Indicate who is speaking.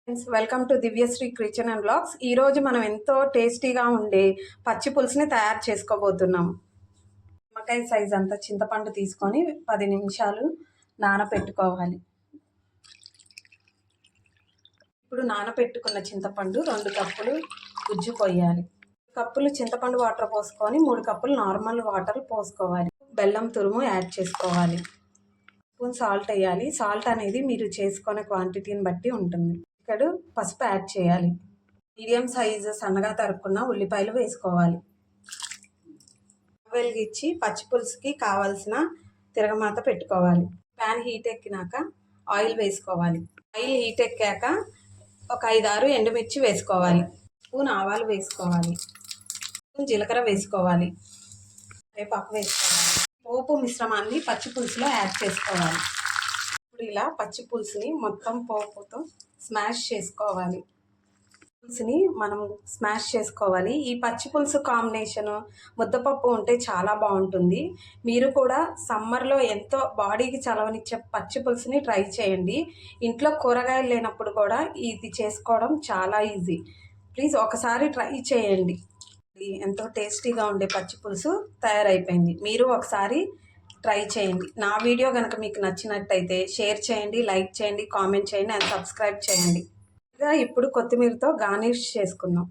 Speaker 1: Friends, welcome to Divyashri kitchen and blogs. ఈరోజు మనం ఎంతో టేస్టీగా ఉండే పచ్చి పులుసుని తయారు చేసుకోబోతున్నాం. నిమ్మకాయ సైజ్ అంత చింతపండు తీసుకొని 10 నిమిషాలు నానబెట్టుకోవాలి. ఇప్పుడు నానబెట్టుకున్న చింతపండు 2 కప్పులు గుజ్జు పోయాలి. కప్పులు చింతపండు వాటర్ పోసుకొని 3 కప్పులు నార్మల్ వాటర్ పోసుకోవాలి. బెల్లం తురుము యాడ్ చేసుకోవాలి. స్పూన్ సాల్ట్ వేయాలి. సాల్ట్ అనేది మీరు చేసుకునే క్వాంటిటీని బట్టి ఉంటుంది. ఇక్కడ పసుపు యాడ్ చేయాలి. మీడియం సైజు సన్నగా తరుక్కున్న ఉల్లిపాయలు వేసుకోవాలి. వెలిగించి పచ్చి పులుసుకి కావాల్సిన తిరగమాత పెట్టుకోవాలి. ప్యాన్ హీట్ ఎక్కినాక ఆయిల్ వేసుకోవాలి. ఆయిల్ హీట్ ఎక్కాక ఒక 5-6 ఎండుమిర్చి వేసుకోవాలి. స్పూన్ ఆవాలు వేసుకోవాలి. స్పూన్ జీలకర్ర వేసుకోవాలి. కరివేపాకు వేసుకోవాలి. పోపు మిశ్రమాన్ని పచ్చి పులుసులో యాడ్ చేసుకోవాలి. ఇప్పుడు ఇలా పచ్చి పులుసుని మొత్తం పోపుతో స్మాష్ చేసుకోవాలి. పులుసుని మనం స్మాష్ చేసుకోవాలి. ఈ పచ్చి పులుసు కాంబినేషను ముద్దపప్పు ఉంటే చాలా బాగుంటుంది. మీరు కూడా సమ్మర్లో ఎంతో బాడీకి చలవనిచ్చే పచ్చి పులుసుని ట్రై చేయండి. ఇంట్లో కూరగాయలు లేనప్పుడు కూడా ఇది చేసుకోవడం చాలా ఈజీ. ప్లీజ్ ఒకసారి ట్రై చేయండి. ఎంతో టేస్టీగా ఉండే పచ్చి పులుసు తయారైపోయింది. మీరు ఒకసారి ట్రై చేయండి. నా వీడియో కనుక మీకు నచ్చినట్టయితే షేర్ చేయండి, లైక్ చేయండి, కామెంట్ చేయండి అండ్ సబ్స్క్రైబ్ చేయండి. ఇప్పుడు కొత్తిమీరతో గార్నిష్ చేసుకుందాం.